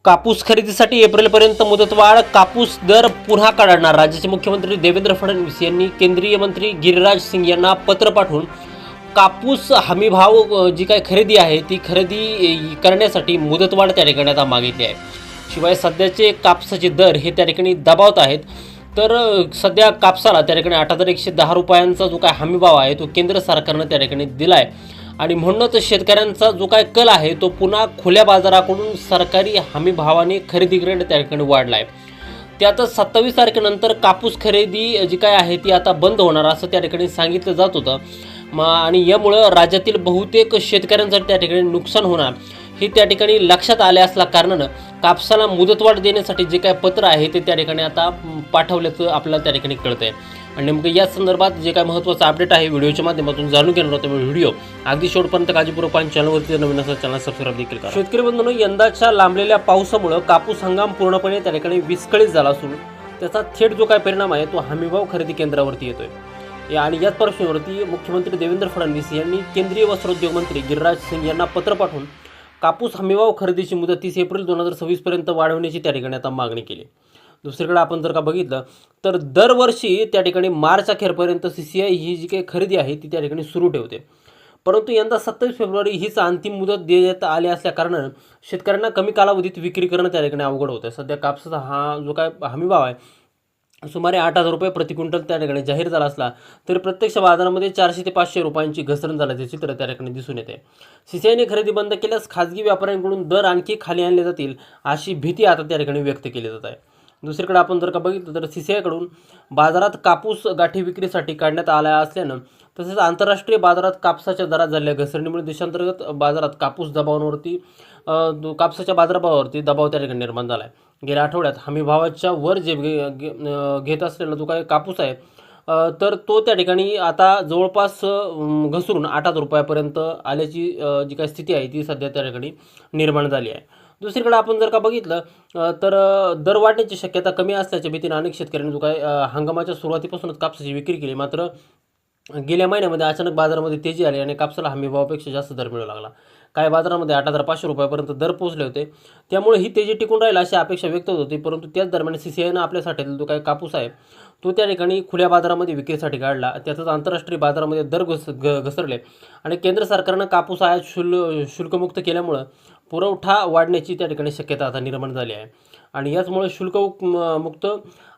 कापूस खरेदीसाठी एप्रिलपर्यंत मुदतवाढ, कापूस दर पुन्हा काढणार. राज्याचे मुख्यमंत्री देवेंद्र फडणवीस यांनी केंद्रीय मंत्री गिरिराज सिंग यांना पत्र पाठवून कापूस हमीभाव जी काही खरेदी आहे ती खरेदी करण्यासाठी मुदतवाढ त्या ठिकाणी आता मागितली आहे. शिवाय सध्याचे कापसाचे दर हे त्या ठिकाणी दबावत आहेत. तर सध्या कापसाला त्या ठिकाणी 8,110 रुपयांचा जो काय हमीभाव आहे तो केंद्र सरकारनं त्या ठिकाणी दिला आहे आणि म्हणूनच शेतकऱ्यांचा जो काय कल आहे तो पुन्हा खुल्या बाजाराकडून सरकारी हमी भावाने खरेदी करणे त्या ठिकाणी वाढला आहे. त्यातच 27 तारखेनंतर कापूस खरेदी जी काय आहे ती आता बंद होणार असं त्या ठिकाणी सांगितलं जात होतं. आणि यामुळं राज्यातील बहुतेक शेतकऱ्यांचं त्या ठिकाणी नुकसान होणार हे त्या ठिकाणी लक्षात आले असल्या कारणानं कापसाला मुदतवाढ देण्यासाठी जे काय पत्र आहे ते त्या ठिकाणी आता पाठवल्याचं आपल्याला त्या ठिकाणी कळतंय. आणि नेमकं या संदर्भात जे काय महत्त्वाचं अपडेट आहे व्हिडिओच्या माध्यमातून जाणून घेणार आहोत. त्यामुळे व्हिडिओ अगदी शेवटपर्यंत काळजीपूर्वक आणि चॅनलवरती नवीन असेल चॅनल सबस्क्राईब देखील करा. शेतकरी बंधूंनो, यंदाच्या लांबलेल्या पावसामुळे कापूस हंगाम पूर्णपणे त्या ठिकाणी विस्कळीत झाला असून त्याचा थेट जो काय परिणाम आहे तो हमीभाव खरेदी केंद्रावरती येतोय. आणि याच पार्श्वभूमीवरती मुख्यमंत्री देवेंद्र फडणवीस यांनी केंद्रीय वस्त्रोद्योग मंत्री गिरिराज सिंग यांना पत्र पाठवून कापूस हमीभाव खरेदीची मुदत 30 एप्रिल 2026 पर्यंत वाढवण्याची त्या ठिकाणी आता मागणी केली. दुसरीकडे आपण जर का बघितलं तर दरवर्षी त्या ठिकाणी मार्च अखेरपर्यंत CCI ही जी काही खरेदी आहे ती त्या ठिकाणी सुरू ठेवते. परंतु यंदा 27 फेब्रुवारी हीच अंतिम मुदत देण्यात आली असल्या कारणानं शेतकऱ्यांना कमी कालावधीत विक्री करणं त्या ठिकाणी अवघड होतं. सध्या कापसाचा हा जो काय हमीभाव आहे सुमारे 8,000 रुपये प्रति क्विंटल त्या ठिकाणी जाहीर झाला असला तरी प्रत्यक्ष बाजारामध्ये 400 ते 500 रुपयांची घसरण झाल्याचे चित्र त्या ठिकाणी दिसून येते. CCIने खरेदी बंद केल्यास खाजगी व्यापाऱ्यांकडून दर आणखी खाली आणले जातील अशी भीती आता त्या ठिकाणी व्यक्त केली जात आहे. दुसरीकडे आपण जर का बघितलं तर CCIकडून बाजारात कापूस गाठी विक्रीसाठी काढण्यात आल्या असल्यानं तसेच आंतरराष्ट्रीय बाजारात कापसाच्या दरात झालेल्या घसरणीमुळे देशांतर्गत बाजारात कापसाच्या बाजारभावावरती दबाव त्या ठिकाणी निर्माण झाला आहे. गेल्या आठवड्यात हमीभावाच्या वर जे घेत असलेला जो काय कापूस आहे तर तो त्या ठिकाणी आता जवळपास घसरून 8,000 रुपयापर्यंत आल्याची जी काही स्थिती आहे ती सध्या त्या ठिकाणी निर्माण झाली आहे. दुसरीकडे आपण जर का बघितलं तर दर वाढण्याची शक्यता कमी असल्याच्या भीतीने अनेक शेतकऱ्यांनी जो काय हंगामाच्या सुरुवातीपासूनच कापसाची विक्री केली. मात्र गेल्या महिन्यामध्ये अचानक बाजारामध्ये तेजी आली आणि कापसाला हमीभावापेक्षा जास्त दर मिळू लागला. काही बाजारामध्ये 8,500 रुपयापर्यंत दर पोहोचले होते. त्यामुळे ही तेजी टिकून राहील अशी अपेक्षा व्यक्त होत होती. परंतु त्याच दरम्यान CCIनं आपल्या साठ्यातील जो काही कापूस आहे तो त्या ठिकाणी खुल्या बाजारामध्ये विक्रीसाठी काढला. त्यातच आंतरराष्ट्रीय बाजारामध्ये दर घसरले आणि केंद्र सरकारनं कापूस आयात शुल्कमुक्त केल्यामुळं पुरवठा वाढण्याची त्या ठिकाणी शक्यता आता निर्माण झाली आहे. आणि याचमुळे शुल्कमुक्त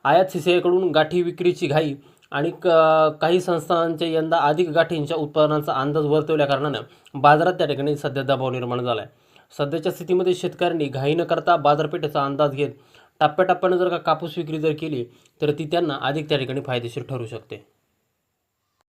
आयात CCIकडून गाठी विक्रीची घाई आणि काही संस्थांच्या यंदा अधिक गाठींच्या उत्पादनाचा अंदाज वर्तवल्या कारणानं बाजारात त्या ठिकाणी सध्या दबाव निर्माण झाला आहे. सध्याच्या स्थितीमध्ये शेतकऱ्यांनी घाई न करता बाजारपेठेचा अंदाज घेत टप्प्याटप्प्यानं जर का कापूस विक्री जर केली तर ती त्यांना अधिक त्या ठिकाणी फायदेशीर ठरू शकते.